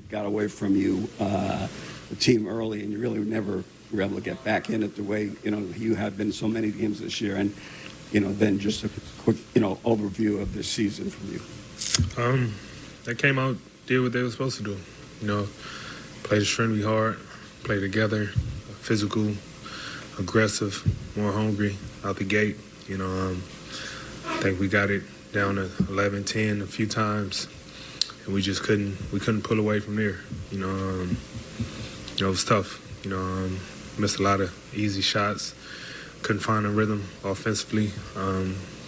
got away from you, the team early, and you really never were able to get back in it the way, you have been so many games this year. And, then just a quick, overview of this season from you. They came out, did what they were supposed to do. Played extremely hard, played together, physical, aggressive, more hungry out the gate. I think we got it down to 11-10 a few times, and we just couldn't pull away from there. It was tough. Missed a lot of easy shots. Couldn't find a rhythm offensively.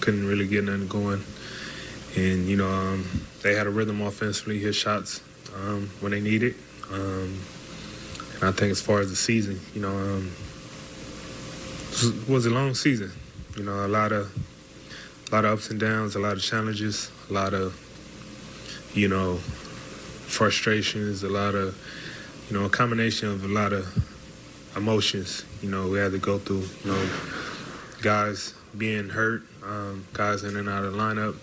Couldn't really get nothing going. And, they had a rhythm offensively, hit shots when they needed. And I think as far as the season, it was a long season. A lot of ups and downs, a lot of challenges, a lot of, frustrations, a lot of, a combination of a lot of emotions, we had to go through, guys being hurt, guys in and out of the lineup,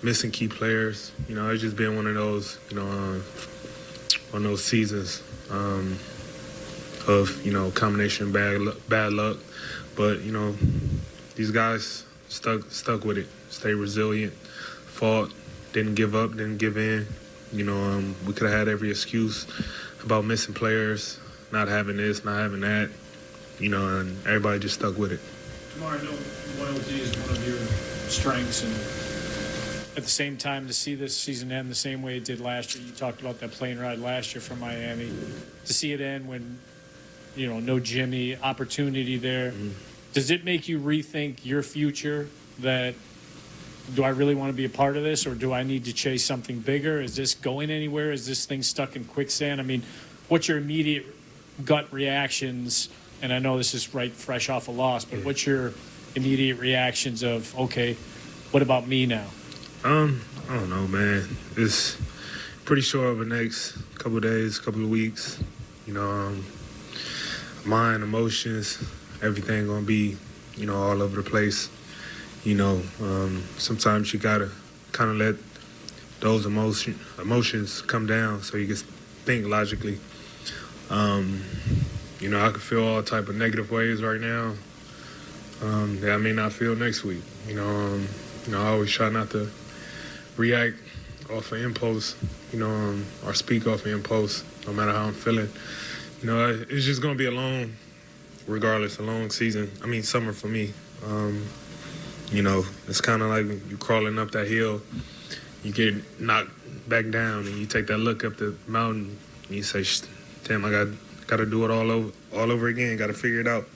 missing key players. It's just been one of those, one of those seasons of, combination bad luck. But, these guys stuck with it, stayed resilient, fought, didn't give up, didn't give in. We could have had every excuse about missing players, not having this, not having that, and everybody just stuck with it. DeMar, I know loyalty is one of your strengths, and at the same time, to see this season end the same way it did last year, you talked about that plane ride last year from Miami, to see it end when, no Jimmy, opportunity there. Mm-hmm. Does it make you rethink your future, that do I really want to be a part of this, or do I need to chase something bigger? Is this going anywhere? Is this thing stuck in quicksand? I mean, what's your immediate gut reactions? And I know this is fresh off a loss, but what's your immediate reactions of, okay, what about me now? I don't know, man. It's pretty sure over the next couple of days, couple of weeks, mind, emotions, everything gonna be, all over the place. Sometimes you gotta kind of let those emotions come down so you can think logically. I can feel all type of negative ways right now that I may not feel next week. I always try not to react off of impulse, or speak off of impulse, no matter how I'm feeling. It's just gonna be a long season. Summer for me. It's kind of like you crawling up that hill, you get knocked back down, and you take that look up the mountain, and you say, damn, I got to do it all over again, got to figure it out.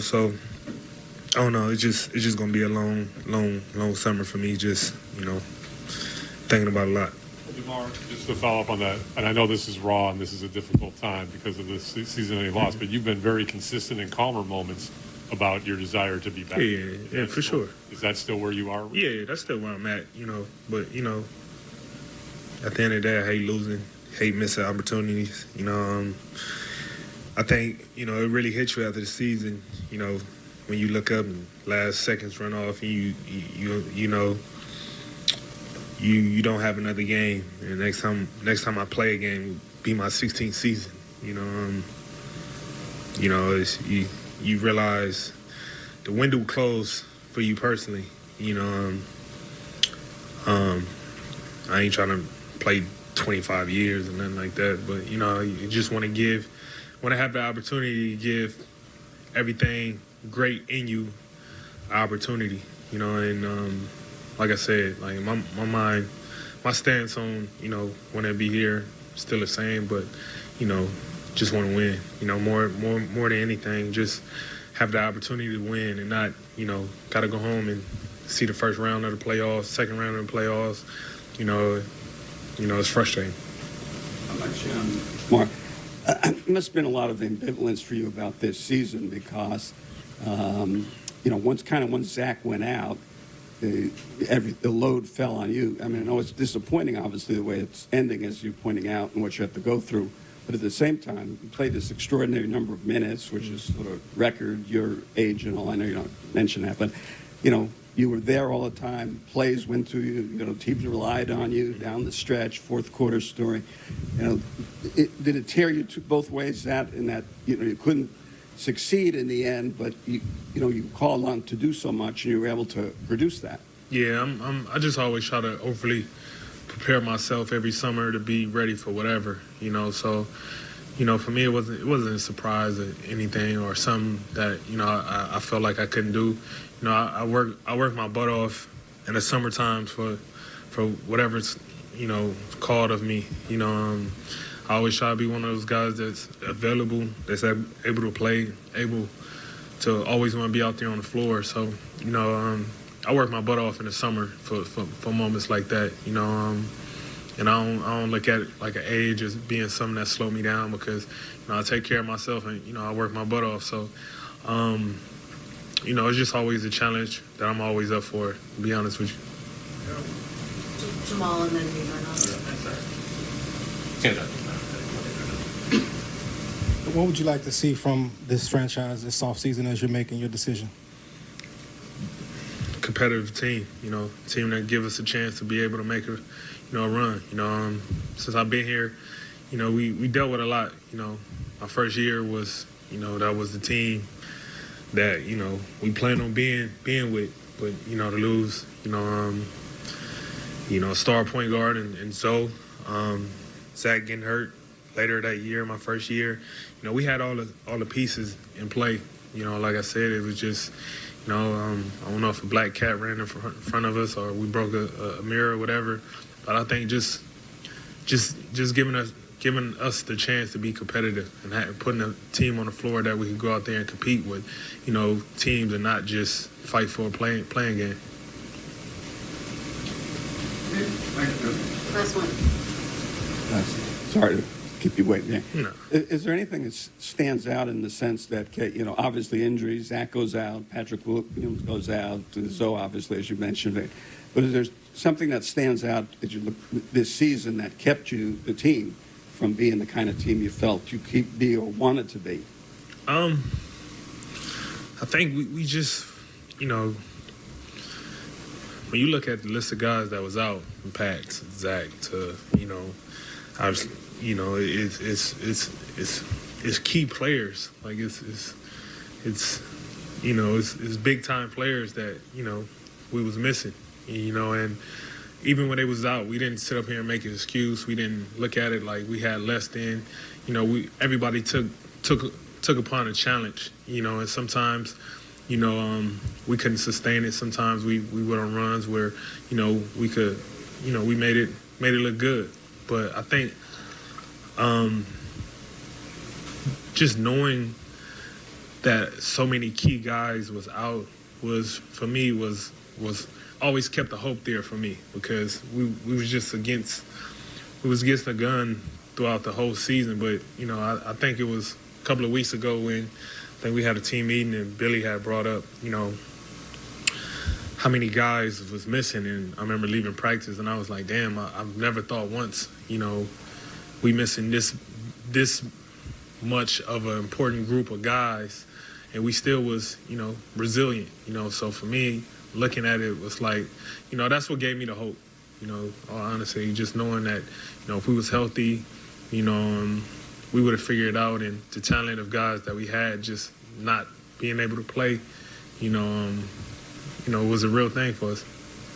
So, I don't know, it's just going to be a long summer for me, just, thinking about a lot. DeMar, just to follow up on that, and I know this is raw and this is a difficult time because of the season-ending loss, but you've been very consistent in calmer moments about your desire to be back. Yeah, for sure. Is that still where you are? Yeah, that's still where I'm at, But, at the end of the day, I hate losing, hate missing opportunities. I think, it really hits you after the season, when you look up and last seconds run off and you don't have another game. And next time I play a game, it'll be my 16th season. It's, you realize the window closed for you personally. I ain't trying to play 25 years or nothing like that, but you just want to have the opportunity to give everything great in you an opportunity. And like I said, like my mind, my stance on want to be here still the same, but just want to win. More than anything, just have the opportunity to win and not got to go home and see the first round of the playoffs, second round of the playoffs. It's frustrating. How much, Mark? There must have been a lot of ambivalence for you about this season because, once Zach went out, the load fell on you. I know it's disappointing, obviously, the way it's ending, as you're pointing out, and what you have to go through. But at the same time, you played this extraordinary number of minutes, which is sort of record, your age and all. I know you don't mention that, but, you you were there all the time. Plays went through you. You know, teams relied on you down the stretch. Fourth quarter story. You know, did it tear you both ways? That in that you couldn't succeed in the end, but you called on to do so much, and you were able to produce that. Yeah, I just always try to overly prepare myself every summer to be ready for whatever, So, for me, it wasn't a surprise or anything or something that I felt like I couldn't do. I work my butt off in the summer times for whatever's called of me. I always try to be one of those guys that's available, that's able to play, able to always want to be out there on the floor. So, I work my butt off in the summer for moments like that, and I don't look at it like an age as being something that slowed me down because, I take care of myself and, I work my butt off. So, it's just always a challenge that I'm always up for, to be honest with you. Jamal and then DeMar. What would you like to see from this franchise this offseason as you're making your decision? Competitive team, team that give us a chance to be able to make a run. Since I've been here, we dealt with a lot. My first year was, that was the team that, we planned on being with. But, to lose, a star point guard and Zoe, Zach getting hurt later that year, my first year, we had all the pieces in play. Like I said, it was just, I don't know if a black cat ran in front of us or we broke a mirror or whatever. But I think just giving us the chance to be competitive and putting a team on the floor that we can go out there and compete with, teams and not just fight for a playing game. Last one. Sorry to keep you waiting there. No. Is there anything that stands out in the sense that, obviously injuries, Zach goes out, Patrick Williams goes out, Zoe, obviously, as you mentioned. But is there something that stands out as you look this season that kept the team, from being the kind of team you felt you could be or wanted to be? I think we just, when you look at the list of guys that was out, from Pat, Zach, to, obviously, it's key players. Like it's big time players that we was missing. And even when they was out, we didn't sit up here and make an excuse. We didn't look at it like we had less than. Everybody took upon a challenge. And sometimes, we couldn't sustain it. Sometimes we went on runs where we could, we made it look good. But I think just knowing that so many key guys was out was always kept the hope there for me, because we was against the gun throughout the whole season. But I think it was a couple of weeks ago when I think we had a team meeting and Billy had brought up how many guys was missing, and I remember leaving practice and I was like, damn, I've never thought once we missing this much of an important group of guys, and we still was resilient. So for me, looking at it was like, that's what gave me the hope. Honestly, just knowing that, if we was healthy, we would have figured it out, and the talent of guys that we had just not being able to play, was a real thing for us.